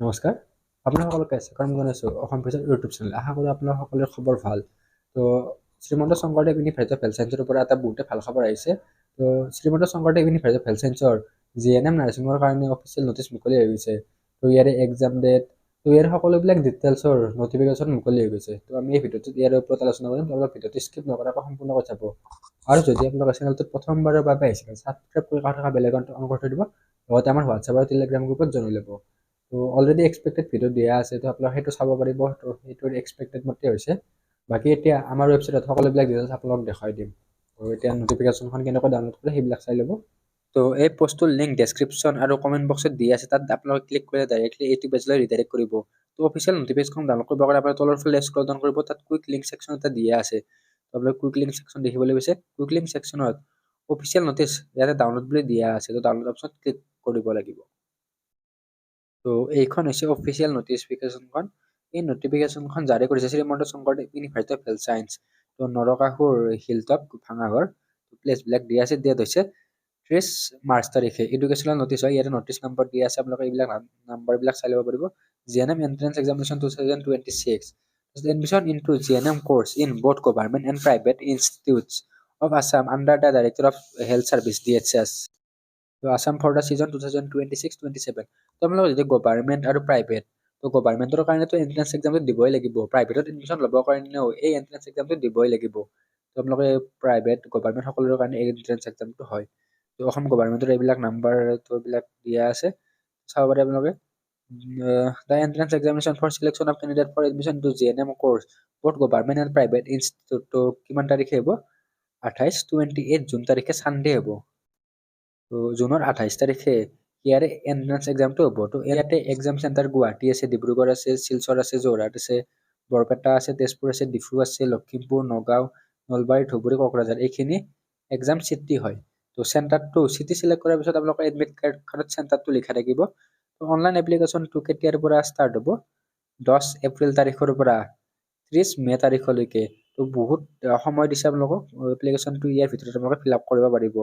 নমস্কাৰ। আপোনালোকক স্বাগতম জনাইছোঁ অসম ফিচাৰ ইউটিউব চেনেল। আশা কৰোঁ আপোনাৰ সকলোৰে খবৰ ভাল। তো Srimanta Sankardev University of health ছায়েন্সৰ পৰা এটা বহুতে ভাল খবৰ আহিছে। তো Srimanta Sankardev University of health ছায়েন্সৰ GNM নাৰ্ছিঙৰ কাৰণে অফিচিয়েল নটিচ মুকলি হৈ গৈছে। তো ইয়াৰে এক্সাম ডেট, তো ইয়াৰ সকলোবিলাক ডিটেইলছৰ নটিফিকেশ্যন মুকলি হৈ গৈছে। তো আমি এই ভিডিঅ'টোত ইয়াৰ ওপৰত আলোচনা কৰিম। আপোনালোক ভিডিঅ'টো স্কিপ নকৰাকৈ সম্পূৰ্ণকৈ চাব। আৰু যদি আপোনালোকৰ চেনেলটোত প্ৰথমবাৰৰ বাবে আহিছে, ছাবস্ক্ৰাইব কৰি কাষত থকা বেল আইকনটো অন কৰি থৈ দিব। লগতে আমাৰ হোৱাটছআপ আৰু টেলিগ্ৰাম গ্ৰুপত জইন ল'ব। তো অলৰেডি এক্সপেক্টেড ভিডিঅ' দিয়া আছে, তো আপোনালোকে সেইটো চাব পাৰিব। তো সেইটোৰ এক্সপেক্টেড মতে হৈছে। বাকী এতিয়া আমাৰ ৱেবছাইটত সকলোবিলাক ডিটেইলছ আপোনালোক দেখাই দিম। তো এতিয়া নটিফিকেশ্যনখন কেনেকৈ ডাউনলোড কৰে সেইবিলাক চাই ল'ব। তো এই পোষ্টটোৰ লিংক ডেছক্ৰিপশ্যন আৰু কমেণ্ট বক্সত দি আছে, তাত আপোনালোকে ক্লিক কৰিলে ডাইৰেক্টলি এইটো পেজলৈ ৰিডাইৰেক্ট কৰিব। তো অফিচিয়েল নটিফিকেশ্যন ডাউনলোড কৰিব কাৰণে আপোনাৰ তলৰ ফালে স্ক্ৰল ডাউন কৰিব, তাত কুইক লিংক ছেকশ্যন এটা দিয়া আছে। তো আপোনালোকে কুইক লিংক ছেকশ্যন দেখিবলৈ পাইছে। কুইক লিংক ছেকশ্যনত অফিচিয়েল নটিচ ইয়াতে ডাউনলোড বুলি দিয়া আছে, তো ডাউনলোড অপশ্যনত ক্লিক কৰিব লাগিব। তো এইখন হৈছে অফিচিয়েল নটিফিকেশ্যনখন। এই নটিফিকেশ্যনখন জাৰি কৰিছে Srimanta Sankardev University of health science. তো নৰকাসুৰ হিলটপ ভাঙাঘৰ প্লেচবিলাক দিয়া আছে। ডেট হৈছে 30 মাৰ্চ তাৰিখে। এডুকেশ্যনেল নটিচ হয়, ইয়াতে নটিচ নম্বৰ দিয়া আছে। আপোনালোকে এইবিলাক নাম্বাৰবিলাক চাই ল'ব পাৰিব। GNM entrance examination 2026, admission into GNM course in both government and private institutes of Assam under the Director of Health Service DHS. তো আসাম ফৰ দ্য ছিজন 2026-27। তো আপোনালোকে যদি গভাৰ্ণমেণ্ট আৰু প্ৰাইভেট, তো গভাৰ্ণমেণ্টৰ কাৰণেতো এণ্ট্ৰেন্স এক্সামটো দিবই লাগিব। প্ৰাইভেটত এডমিশ্যন ল'বৰ কাৰণেও এই এণ্ট্ৰেন্স এক্সামটো দিবই লাগিব। তো আপোনালোকে প্ৰাইভেট গভাৰ্ণমেণ্ট সকলোৰে কাৰণে এই এণ্ট্ৰেন্স এক্সামটো হয়। তো অসম গভাৰ্ণমেণ্টৰ এইবিলাক নাম্বাৰটো এইবিলাক দিয়া আছে, চাব পাৰে আপোনালোকে। The entrance examination for selection of candidate for admission to GNM course both government and private institute. তো কিমান তাৰিখে হ'ব? 28 জুন তাৰিখে ছানডে হ'ব। তো জুনৰ 28 তাৰিখে ইয়াৰে এণ্ট্ৰেন্স এক্সামটো হ'ব। তো ইয়াতে এক্সাম চেণ্টাৰ গুৱাহাটী আছে, ডিব্ৰুগড় আছে, শিলচৰ আছে, যোৰহাট আছে, বৰপেটা আছে, তেজপুৰ আছে, ডিফু আছে, লখিমপুৰ, নগাঁও, নলবাৰী, ধুবুৰী, কোকৰাঝাৰ এইখিনি এক্সাম চিটি হয়। তো চেণ্টাৰটো চিটি চিলেক্ট কৰাৰ পিছত আপোনালোকৰ এডমিট কাৰ্ডখনত চেণ্টাৰটো লিখা থাকিব। তো অনলাইন এপ্লিকেশ্যনটো কেতিয়াৰ পৰা ষ্টাৰ্ট হ'ব? 10 এপ্ৰিল তাৰিখৰ পৰা 30 মে তাৰিখলৈকে। তো বহুত সময় দিছে আপোনালোকক। এপ্লিকেশ্যনটো ইয়াৰ ভিতৰত আপোনালোকে ফিল আপ কৰিব পাৰিব।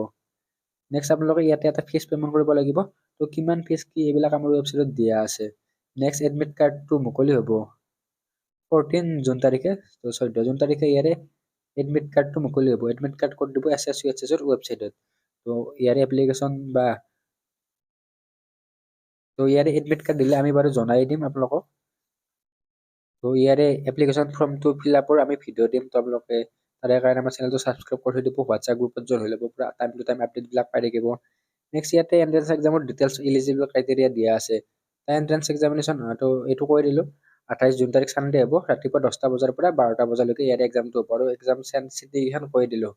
নেক্সট আপোনালোকে ইয়াতে এটা ফিজ পে'মেণ্ট কৰিব লাগিব। তো কিমান ফিজ কি এইবিলাক আমাৰ ৱেবছাইটত দিয়া আছে। নেক্সট এডমিট কাৰ্ডটো মুকলি হ'ব 14 জুন তাৰিখে। তো 14 জুন তাৰিখে ইয়াৰে এডমিট কাৰ্ডটো মুকলি হ'ব। এডমিট কাৰ্ড ক'ত দিব? SSUHS ৱেবছাইটত। তো ইয়াৰে এপ্লিকেশ্যন বা তো ইয়াৰে এডমিট কাৰ্ড দিলে আমি বাৰু জনাই দিম আপোনালোকক। তো ইয়াৰে এপ্লিকেশ্যন ফৰ্মটো ফিল আপৰ আমি ভিডিঅ' দিম। তো আপোনালোকে তাৰে কাৰণে আমাৰ চেনেলটো ছাবস্ক্ৰাইব কৰি থৈ দিব, হোৱাটছআপ গ্ৰুপত জইন হৈ ল'ব, পুৰা টাইম টু টাইম আপডেটবিলাক পাই থাকিব। নেক্সট ইয়াতে এণ্ট্ৰেন্স এক্সামৰ ডিটেইলছ ইলিজিবল ক্ৰাইটেৰিয়া দিয়া আছে। এণ্ট্ৰেন্স এক্সামিনেশ্যন তো এইটো কৈ দিলোঁ। 28 জুন তাৰিখ ছানডে হ'ব, ৰাতিপুৱা 10টা বজাৰ পৰা 12টা বজালৈকে ইয়াৰে এক্সামটো হ'ব। আৰু এক্সাম চিটিখন কৈ দিলোঁ।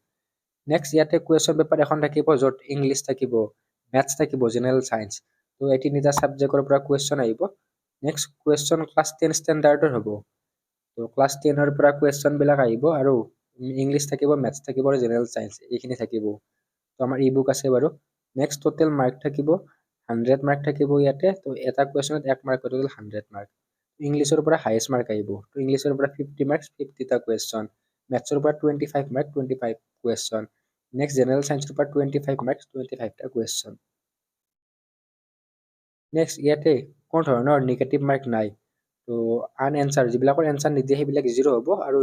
নেক্সট ইয়াতে কুৱেশ্যন পেপাৰ এখন থাকিব, য'ত ইংলিছ থাকিব, মেথছ থাকিব, জেনেৰেল ছায়েন্স। তো এই তিনিটা ছাবজেক্টৰ পৰা কুৱেশ্যন আহিব। নেক্সট কুৱেশ্যন ক্লাছ 10 ষ্টেণ্ডাৰ্ডৰ হ'ব। তো ক্লাছ 10ৰ পৰা কুৱেশ্যনবিলাক আহিব, আৰু ইংলিছ থাকিব, মেথছ থাকিব আৰু জেনেৰেল ছায়েন্স এইখিনি থাকিব। তো আমাৰ ই বুক আছে বাৰু। নেক্সট টোটেল মাৰ্ক থাকিব 100 মাৰ্ক থাকিব ইয়াতে। তো এটা কুৱেশ্যনত 1 মাৰ্ক, টোটেল 100 মাৰ্ক। ইংলিছৰ পৰা হায়েষ্ট মাৰ্ক আহিব। তো ইংলিছৰ পৰা 50 মাৰ্কছ, 50টা কুৱেশ্যন। মেথছৰ পৰা 25 মাৰ্ক, 25 কুৱেশ্যন। নেক্সট জেনেৰেল ছায়েন্সৰ পৰা 25 মাৰ্কছ, 25টা কুৱেশ্যন। নেক্সট ইয়াতে কোনো ধৰণৰ নিগেটিভ মাৰ্ক নাই। তো আনএনচাৰ যিবিলাকৰ এনচাৰ নিদিয়ে সেইবিলাক 0 হ'ব। আৰু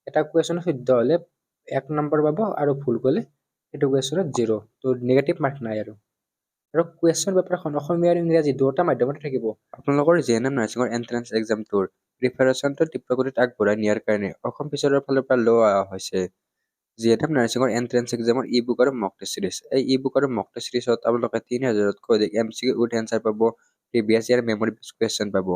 এটা কুৱেশ্যন শুদ্ধ হ'লে 1 নম্বৰ পাব, আৰু ভুল কৰিলে সেইটো কুৱেশ্যনত 0। তো নিগেটিভ মাৰ্ক নাই। আৰু কুৱেশ্যন পেপাৰখন অসমীয়া আৰু ইংৰাজী দুয়োটা মাধ্যমতে থাকিব। আপোনালোকৰ GNM নাৰ্ছিঙৰ এণ্ট্ৰেন্স এক্সামটোৰ প্ৰিপাৰেশ্যনটো তীব্ৰ গতিত আগবঢ়াই নিয়াৰ কাৰণে অসম ফিচাৰৰ ফালৰ পৰা লোৱা হৈছে GNM নাৰ্ছিঙৰ এণ্ট্ৰেন্স এক্সামৰ ই বুক আৰু মক টেষ্ট চিৰিজ। এই ই বুক আৰু মক টেষ্ট চিৰিজত আপোনালোকে 3000তকৈ অধিক MCQ উইথ এনচাৰ পাব, previous year memory based question পাব।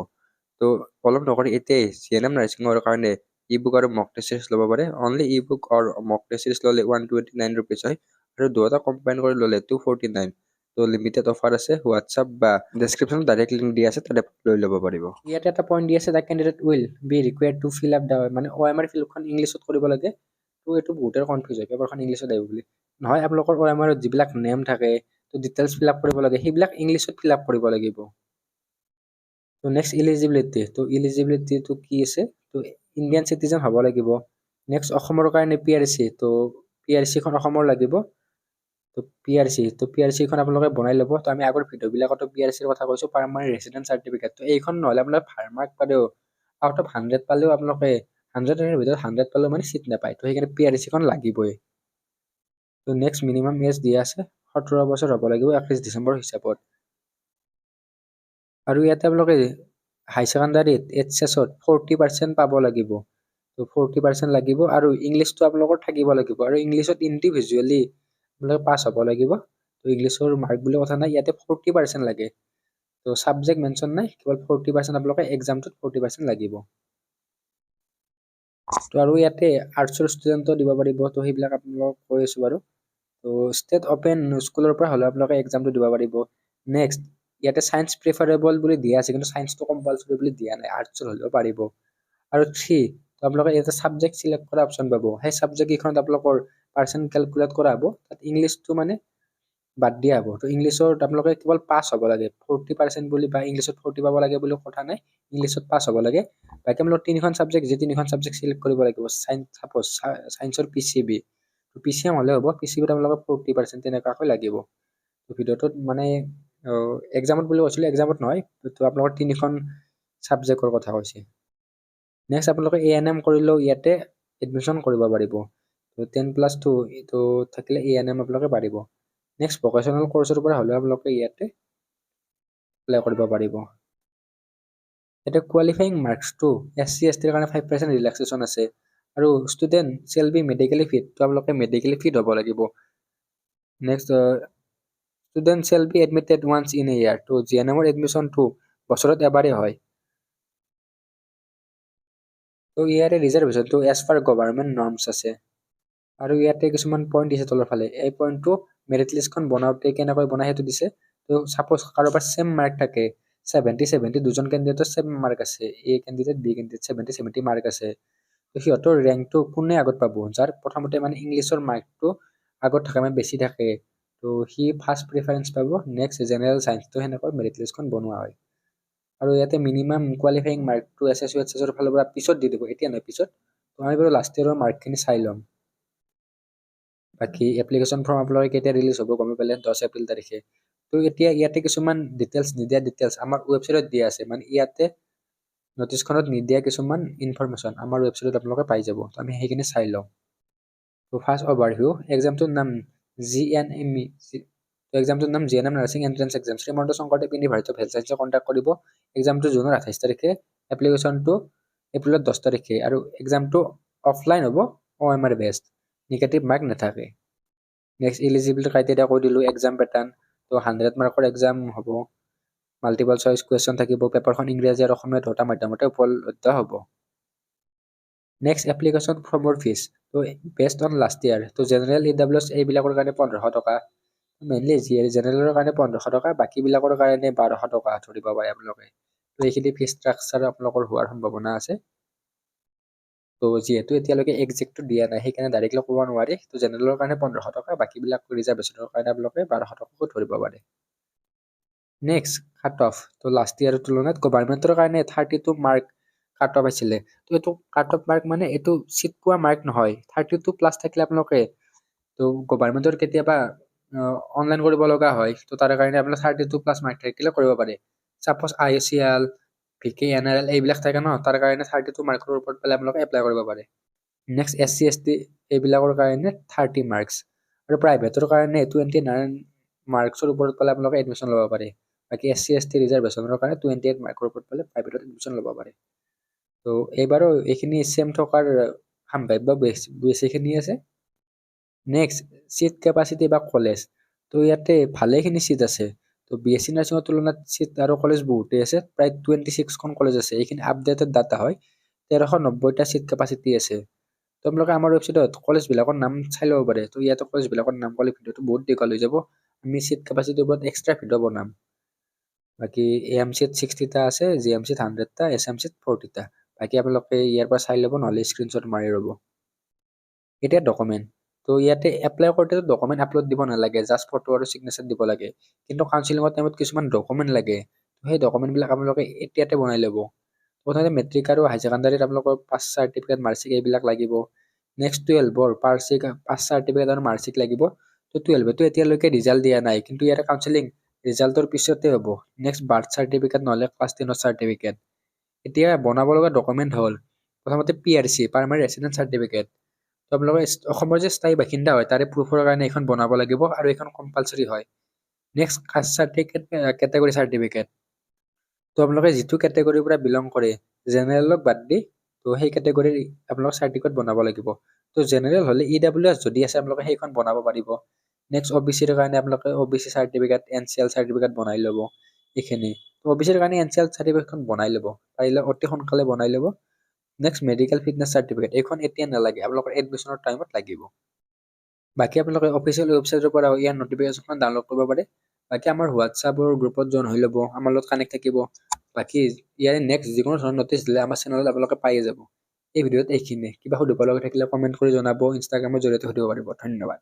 তো পলম নকৰি এতিয়াই GNM নাৰ্ছিঙৰ কাৰণে ই বুক আৰু মক টেষ্ট চিৰিজ ল'ব পাৰে। অনলি ই বুক আৰু মক টেষ্ট চিৰিজ ল'লে 129 ৰুপিজ হয়, আৰু দুয়োটা কম্বাইন কৰি ল'লে 249। তো লিমিটেড অফাৰ আছে। হোৱাটছআপ বা ডেছক্ৰিপশ্যনত ডাইৰেক্ট লিংক দিয়া আছে, তাতে লৈ ল'ব পাৰিব। ইয়াতে এটা পইণ্ট দি আছে, the candidate will be required to fill up the, মানে OMR ফিল্ডখন ইংলিছত কৰিব লাগে। তো এইটো বহুতৰ কনফিউজ হয়, পেপাৰখন ইংলিছত আহিব বুলি। নহয়, আপোনালোকৰ OMRত যিবিলাক নেম থাকে, তো ডিটেইলছ ফিল আপ কৰিব লাগে, সেইবিলাক ইংলিছত ফিল আপ কৰিব লাগিব। তো নেক্সট ইলিজিবিলিটি। তো ইলিজিবিলিটিটো কি আছে? তো ইণ্ডিয়ান চিটিজেন হ'ব লাগিব। নেক্সট অসমৰ কাৰণে PRC। তো PRCখন অসমৰ লাগিব। তো PRC খন আপোনালোকে বনাই ল'ব। তো আমি আগৰ ভিডিঅ'বিলাকতো PRCৰ কথা কৈছোঁ, পাৰ্মানেণ্ট ৰেচিডেন্স চাৰ্টিফিকেট। তো এইখন নহ'লে আপোনালোকে ভাল মাৰ্ক পালেও, আউট অফ 100 পালেও আপোনালোকে 100ৰ ভিতৰত 100 পালেও মানে চিট নাপায়। তো সেইকাৰণে PRC খন লাগিবই। তো নেক্সট মিনিমাম এজ দিয়া আছে 17 বছৰ হ'ব লাগিব 31 ডিচেম্বৰ হিচাপত। আৰু ইয়াতে আপোনালোকে হাই ছেকেণ্ডাৰীত HSত 40% পাব লাগিব। তো 40% লাগিব আৰু ইংলিছটো আপোনালোকৰ থাকিব লাগিব। আৰু ইংলিছত ইণ্ডিভিজুৱেলি আপোনালোকে পাছ হ'ব লাগিব। তো ইংলিছৰ মাৰ্ক বুলি কথা নাই, ইয়াতে 40% লাগে। তো ছাবজেক্ট মেনশ্যন নাই, কেৱল 40% আপোনালোকে এক্সামটোত 40% লাগিব। তো আৰু ইয়াতে আৰ্টছৰ ষ্টুডেণ্টো দিব পাৰিব। তো সেইবিলাক আপোনালোকক কৈ আছোঁ বাৰু। তো ষ্টেট অপেন স্কুলৰ পৰা হ'লে আপোনালোকে এক্সামটো দিব পাৰিব। নেক্সট ইয়াতে ছায়েন্স প্ৰিফাৰেবল বুলি দিয়া আছে, কিন্তু ছায়েন্সটো কম্পালচৰি বুলি দিয়া নাই, আৰ্টছৰ হ'লেও পাৰিব। আৰু 3 তো আপোনালোকে ইয়াতে ছাবজেক্ট চিলেক্ট কৰা অপশ্যন পাব। সেই ছাবজেক্ট কেইখনত আপোনালোকৰ পাৰ্চেণ্ট কেলকুলেট কৰা হ'ব। তাত ইংলিছটো মানে বাদ দিয়া হ'ব। তো ইংলিছত আপোনালোকে কেৱল পাছ হ'ব লাগে। 40% বুলি বা ইংলিছত 40 পাব লাগে বুলি কথা নাই, ইংলিছত পাছ হ'ব লাগে। বাকী আপোনালোক তিনিখন ছাবজেক্ট চিলেক্ট কৰিব লাগিব। চাপ'জ ছায়েন্সৰ PCB, তো PCM হ'লে হ'ব, PCBত আপোনালোকৰ 40% তেনেকুৱাকৈ লাগিব। তো ভিডিঅ'টোত মানে এক্সামত বুলি কৈছিলোঁ, এক্সামত নহয়, তো আপোনালোকৰ তিনিখন ছাবজেক্টৰ কথা কৈছে। নেক্সট আপোনালোকে A&M কৰিলেও ইয়াতে এডমিশ্যন কৰিব পাৰিব। তো 10+2 এইটো থাকিলে A&M আপোনালোকে পাৰিব। নেক্সট ভকেশ্যনেল কৰ্চৰ পৰা হ'লেও আপোনালোকে ইয়াতে এপ্লাই কৰিব পাৰিব। এতিয়া কোৱালিফাইং মাৰ্কছটো SC STৰ কাৰণে 5% ৰিলেক্সেশ্যন আছে। আৰু student shall be medically fit, তো আপোনালোকে মেডিকেলি ফিট হ'ব লাগিব। Next student shall be admitted once in a year, তো GNMৰ এডমিশ্যনটো বছৰত এবাৰেই হয়। তো ইয়াৰে ৰিজাৰ্ভেশ্যনটো এজ পাৰ গভাৰ্ণমেণ্ট নৰ্মছ আছে। আৰু ইয়াতে কিছুমান পইণ্ট দিছে তলৰ ফালে, এই পইণ্টটো মেৰিট লিষ্টখন বনাওঁতে কেনেকৈ বনাই সেইটো দিছে। তো ছাপ'জ কাৰোবাৰ ছেম মাৰ্ক থাকে, 70 দুজন কেণ্ডিডেটৰ ছেম মাৰ্ক আছে, A candidate B candidate 70 mark আছে। তো সিহঁতৰ ৰেংকটো কোনে আগত পাব, যাৰ প্ৰথমতে মানে ইংলিছৰ মাৰ্কটো আগত থাকে মানে বেছি থাকে, তো সি ফাৰ্ষ্ট প্ৰিফাৰেঞ্চ পাব। নেক্সট জেনেৰেল ছায়েন্সটো সেনেকৈ মেৰিট লিষ্টখন বনোৱা হয়। আৰু ইয়াতে মিনিমাম কোৱালিফাইং মাৰ্কটো SSC HSCৰ ফালৰ পৰা পিছত দি দিব, এতিয়া নহয় পিছত। তো আমি বাৰু লাষ্ট ইয়েৰৰ মাৰ্কখিনি চাই ল'ম। বাকী এপ্লিকেশ্যন ফৰ্ম আপোনালোকে কেতিয়া ৰিলিজ হ'ব গমে পালে, 10 এপ্ৰিল তাৰিখে। তো এতিয়া ইয়াতে কিছুমান ডিটেইলছ নিদিয়া ডিটেইলছ আমাৰ ৱেবছাইটত দিয়া আছে, মানে ইয়াতে নটিছখনত নিদিয়া কিছুমান ইনফৰমেশ্যন আমাৰ ৱেবছাইটত আপোনালোকে পাই যাব। তো আমি সেইখিনি চাই লওঁ। তো ফাৰ্ষ্ট অভাৰভিউ, এক্সামটোৰ নাম GNME, এক্সামটোৰ নাম GNM nursing entrance exam. Srimanta Sankardev University of Health ছায়েন্সে কণ্টেক্ট কৰিব। এক্সামটো জুনৰ 28 তাৰিখে, এপ্লিকেশ্যনটো এপ্ৰিলৰ 10 তাৰিখে। আৰু এক্সামটো অফলাইন হ'ব, OMR বেষ্ট, নিগেটিভ মাৰ্ক নাথাকে। নেক্সট ইলিজিবিলিটি ক্ৰাইটেৰিয়া কৈ দিলোঁ। এক্সাম পেটাৰ্ণ, তো 100 মাৰ্কৰ এক্সাম হ'ব, মাল্টিপল চইচ কুৱেশ্যন থাকিব, পেপাৰখন ইংৰাজী আৰু অসমীয়া দুটা মাধ্যমতে উপলব্ধ হ'ব। নেক্সট এপ্লিকেশ্যন ফৰ্মৰ ফিজ, তো বেষ্ট অন লাষ্ট ইয়াৰ। তো জেনেৰেল EWS এইবিলাকৰ কাৰণে 1500 টকা, মেইনলি জেনেৰেলৰ কাৰণে 1500 টকা, বাকীবিলাকৰ কাৰণে 1200 টকা ধৰিব পাৰে আপোনালোকে। তো এইখিনি ফিজ ষ্ট্ৰাকচাৰ আপোনালোকৰ হোৱাৰ সম্ভাৱনা আছে। তো যিহেতু এতিয়ালৈকে একজেক্টটো দিয়া নাই, সেইকাৰণে ডাইৰেক্টলি ক'ব নোৱাৰি। তো জেনেৰেলৰ কাৰণে 1500 টকা, বাকীবিলাক ৰিজাৰ্ভেশ্যনৰ কাৰণে আপোনালোকে 1200 টকাকৈ ধৰিব পাৰে। নেক্সট কাট অফ, তো লাষ্ট ইয়াৰৰ তুলনাত গভাৰ্ণমেণ্টৰ কাৰণে 32 মাৰ্ক কাট অফ আছিলে। তো এইটো কাট অফ মাৰ্ক মানে এইটো চিট পোৱা মাৰ্ক নহয়, 32+ থাকিলে আপোনালোকে, তো গভাৰ্ণমেণ্টৰ কেতিয়াবা অনলাইন কৰিব লগা হয়, তো তাৰ কাৰণে আপোনাৰ 32+ মাৰ্ক থাকিলে কৰিব পাৰে। ছাপ'জ ICL, VK, NRL এইবিলাক থাকে ন, তাৰ কাৰণে 32 মাৰ্কৰ ওপৰত পালে আপোনালোকে এপ্লাই কৰিব পাৰে। নেক্সট SC ST এইবিলাকৰ কাৰণে 30 মাৰ্কছ, আৰু প্ৰাইভেটৰ কাৰণে 29 মাৰ্কছৰ ওপৰত পালে আপোনালোকে এডমিশ্যন ল'ব পাৰে। বাকী SC ST ৰিজাৰ্ভেশ্যনৰ কাৰণে 28 মাৰ্কৰ ওপৰত পালে প্ৰাইভেটত এডমিশ্যন ল'ব পাৰে। তো এইবাৰো এইখিনি ছেম থকাৰ সম্ভাৱ্য বেছিখিনি আছে। নেক্সট চিট কেপাচিটি বা কলেজ, তো ইয়াতে ভালেখিনি চিট আছে। তো BSc নাৰ্ছিঙৰ তুলনাত চিট আৰু কলেজ বহুতেই আছে, প্ৰায় 26খন কলেজ আছে। এইখিনি আপডেটেড ডাটা হয়, 1390টা চিট কেপাচিটি আছে। তো আপোনালোকে আমাৰ ৱেবছাইটত কলেজবিলাকৰ নাম চাই ল'ব পাৰে। তো ইয়াতে কলেজবিলাকৰ নাম ক'লে ভিডিঅ'টো বহুত দীঘল হৈ যাব, আমি চিট কেপাচিটিৰ ওপৰত এক্সট্ৰা ভিডিঅ' বনাম। বাকী AMCত 60টা আছে, GMCত 100টা, SMCত 40টা। বাকী আপোনালোকে ইয়াৰ পৰা চাই ল'ব, নহ'লে স্ক্ৰীনশ্বট মাৰি ল'ব। এতিয়া ডকুমেণ্ট, তো ইয়াতে এপ্লাই কৰোঁতে ডকুমেণ্ট আপলোড দিব নালাগে, জাষ্ট ফটো আৰু ছিগনেচাৰ দিব লাগে। কিন্তু কাউন্সিলিঙৰ টাইমত কিছুমান ডকুমেণ্ট লাগে, সেই ডকুমেণ্টবিলাক আপোনালোকে এতিয়াতে বনাই ল'ব। প্ৰথমতে মেট্ৰিক আৰু হাই ছেকেণ্ডাৰীত আপোনালোকৰ পাছ চাৰ্টিফিকেট, মাৰ্কশ্বিট এইবিলাক লাগিব। নেক্সট 12ৰ পাছ চাৰ্টিফিকেট আৰু মাৰ্কশ্বিট লাগিব। তো 12তো এতিয়ালৈকে ৰিজাল্ট দিয়া নাই, কিন্তু ইয়াৰ কাউন্সেলিং ৰিজাল্টৰ পিছতে হ'ব। নেক্সট বাৰ্থ চাৰ্টিফিকেট নহ'লে ক্লাছ 10ৰ চাৰ্টিফিকেট। এতিয়া বনাব লগা ডকুমেণ্ট হ'ল প্ৰথমতে PRC পাৰ্মানেণ্ট ৰেচিডেন্ট চাৰ্টিফিকেট। তো আপোনালোকে অসমৰ যে স্থায়ী বাসিন্দা হয় তাৰে প্ৰুফৰ কাৰণে এইখন বনাব লাগিব আৰু এইখন কম্পালচৰি হয়। Next caste certificate category certificate. তো আপোনালোকে যিটো কেটেগৰীৰ পৰা বিলং কৰে জেনেৰেলক বাদ দি তো সেই কেটেগৰীৰ আপোনালোকে চাৰ্টিফিকেট বনাব লাগিব। তো জেনেৰেল হ'লে EWS যদি আছে আপোনালোকে সেইখন বনাব পাৰিব। নেক্সট OBCৰ কাৰণে আপোনালোকে OBC চাৰ্টিফিকেট NCL চাৰ্টিফিকেট বনাই ল'ব এইখিনি। তো OBCৰ কাৰণে NCL চাৰ্টিফিকেটখন বনাই ল'ব, পাৰিলে অতি সোনকালে বনাই ল'ব। নেক্সট মেডিকেল ফিটনেছ চাৰ্টিফিকেট, এইখন এতিয়া নালাগে, আপোনালোকৰ এডমিশ্যনৰ টাইমত লাগিব। বাকী আপোনালোকে অফিচিয়েল ৱেবছাইটৰ পৰা ইয়াৰ নটিফিকেশ্যনখন ডাউনলোড কৰিব পাৰে। বাকী আমাৰ হোৱাটছআপৰ গ্ৰুপত জইন হৈ ল'ব, আমাৰ লগত কানেক্ট থাকিব। বাকী ইয়াৰে নেক্সট যিকোনো ধৰণৰ নটিচ দিলে আমাৰ চেনেলত আপোনালোকে পাই যাব। এই ভিডিঅ'ত এইখিনিয়ে। কিবা সুধিব লগা থাকিলে কমেণ্ট কৰি জনাব, ইনষ্টাগ্ৰামৰ জৰিয়তে সুধিব পাৰিব। ধন্যবাদ।